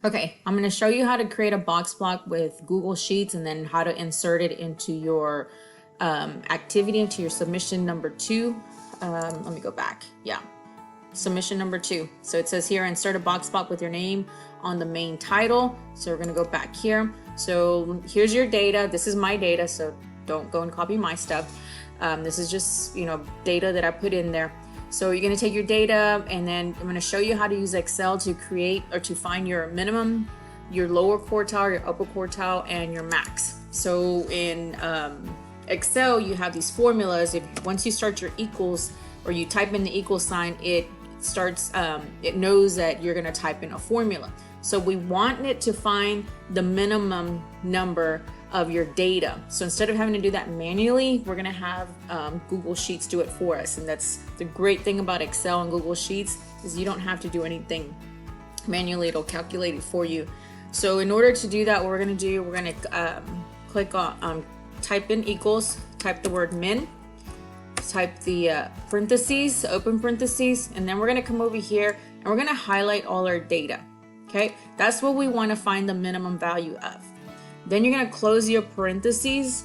Okay, I'm going to show you how to create a box block with Google Sheets and then how to insert it into your activity, into your submission number 2. Let me go back. Yeah, submission number 2. So it says here, insert a box block with your name on the main title. So we're going to go back here. So here's your data. This is my data, so don't go and copy my stuff. This is just, data that I put in there. So you're going to take your data, and then I'm going to show you how to use Excel to create or to find your minimum, your lower quartile, your upper quartile, and your max. So in Excel, you have these formulas. Once you start your equals, or you type in the equal sign, it starts. It knows that you're going to type in a formula. So we want it to find the minimum number of your data. So instead of having to do that manually, we're gonna have Google Sheets do it for us. And that's the great thing about Excel and Google Sheets, is you don't have to do anything manually. It'll calculate it for you. So in order to do that, what we're gonna do, we're gonna click on type in equals, type the word min, type the parentheses, open parentheses, and then we're gonna come over here and we're gonna highlight all our data. Okay, that's what we want to find the minimum value of. Then you're going to close your parentheses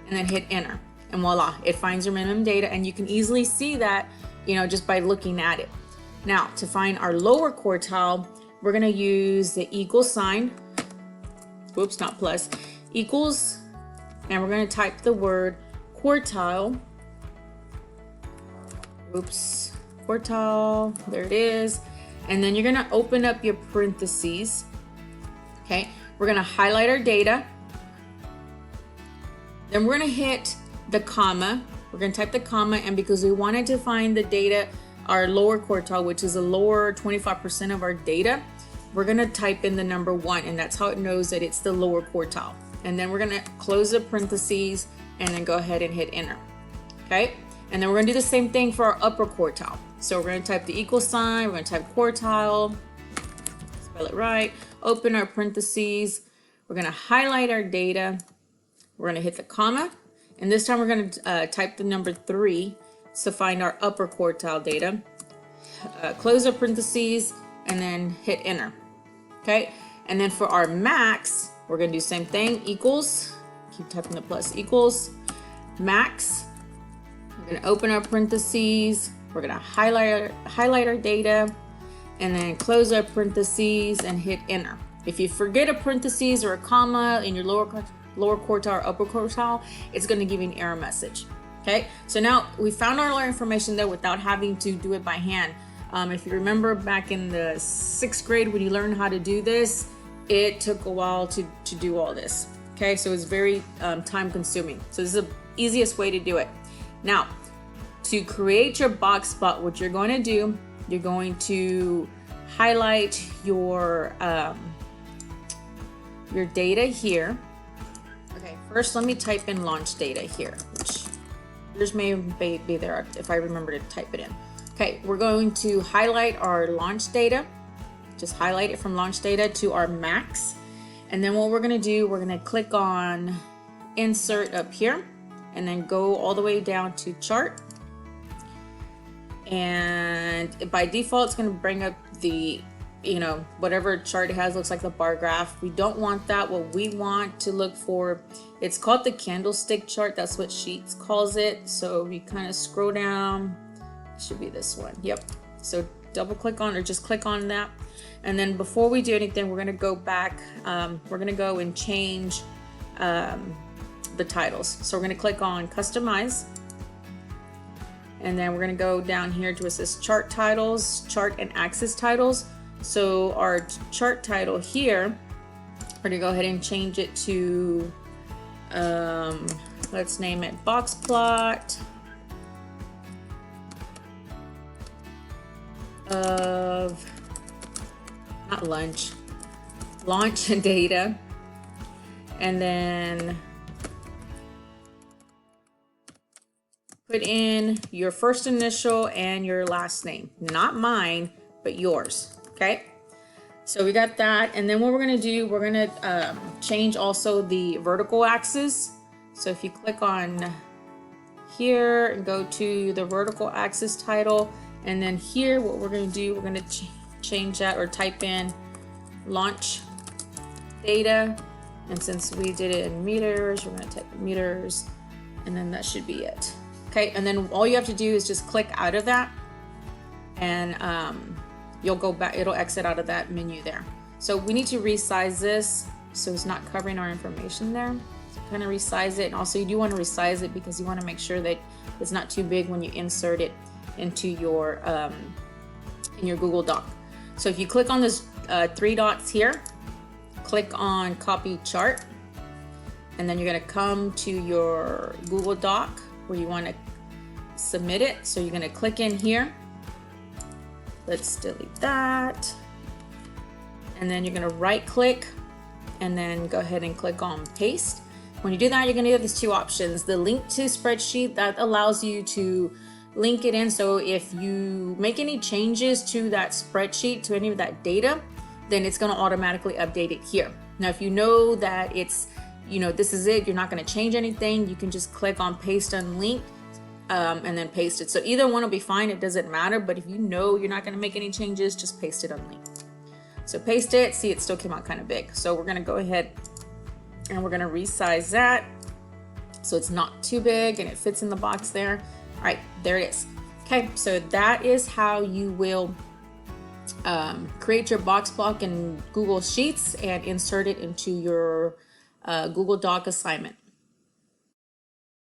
and then hit enter, and voila, it finds your minimum data. And you can easily see that, just by looking at it. Now, to find our lower quartile, we're going to use the equal sign, whoops, not plus, equals, and we're going to type the word quartile, oops, quartile, there it is. And then you're going to open up your parentheses. Okay, we're going to highlight our data. Then we're going to hit the comma. We're going to type the comma, and because we wanted to find the data, our lower quartile, which is the lower 25% of our data, we're going to type in the number 1, and that's how it knows that it's the lower quartile. And then we're going to close the parentheses and then go ahead and hit enter. Okay, and then we're going to do the same thing for our upper quartile. So we're going to type the equal sign, we're going to type quartile, spell it right, open our parentheses, we're going to highlight our data, we're going to hit the comma, and this time we're going to type the number 3 to find our upper quartile data, close our parentheses, and then hit enter. Okay, and then for our max, we're going to do the same thing, equals, keep typing the plus, equals, max, we're going to open our parentheses, we're going to highlight our data, and then close our parentheses and hit enter. If you forget a parentheses or a comma in your lower quartile or upper quartile, it's going to give you an error message. Okay, so now we found all our information there without having to do it by hand. If you remember back in the 6th grade when you learned how to do this, it took a while to do all this. Okay, so it's very time consuming. So this is the easiest way to do it. Now, to create your box plot, what you're going to do, you're going to highlight your data here. Okay, first let me type in launch data here, which yours may be there if I remember to type it in. Okay, we're going to highlight our launch data. Just highlight it from launch data to our max. And then what we're going to do, we're going to click on insert up here and then go all the way down to chart. And by default, it's going to bring up the, whatever chart it has, looks like the bar graph. We don't want that. What we want to look for, it's called the candlestick chart. That's what Sheets calls it. So we kind of scroll down, it should be this one. Yep. So double click on, or just click on that. And then before we do anything, we're going to go back. We're going to go and change the titles. So we're going to click on customize. And then we're going to go down here to assist chart titles, chart and axis titles. So our chart title here, we're going to go ahead and change it to, let's name it box plot of, not lunch, launch data. And then put in your first initial and your last name, not mine, but yours. Okay, so we got that. And then what we're going to do, we're going to change also the vertical axis. So if you click on here and go to the vertical axis title, and then here what we're going to do, we're going to change that, or type in launch data. And since we did it in meters, we're going to type meters, and then that should be it. Okay, and then all you have to do is just click out of that, and you'll go back, it'll exit out of that menu there. So we need to resize this so it's not covering our information there. So kind of resize it, and also you do want to resize it because you want to make sure that it's not too big when you insert it into your in your Google Doc. So if you click on this 3 dots here, click on copy chart, and then you're going to come to your Google Doc where you want to submit it. So you're going to click in here. Let's delete that. And then you're going to right click and then go ahead and click on paste. When you do that, you're going to have these 2 options. The link to spreadsheet, that allows you to link it in. So if you make any changes to that spreadsheet, to any of that data, then it's going to automatically update it here. Now, if you know that it's, you know, this is it, you're not going to change anything, you can just click on paste unlinked and then paste it. So either one will be fine, it doesn't matter. But if you know you're not going to make any changes, just paste it unlinked. So paste it. See, it still came out kind of big. So we're going to go ahead and we're going to resize that so it's not too big and it fits in the box there. All right, there it is. Okay, so that is how you will create your box block in Google Sheets and insert it into your Google Doc assignment.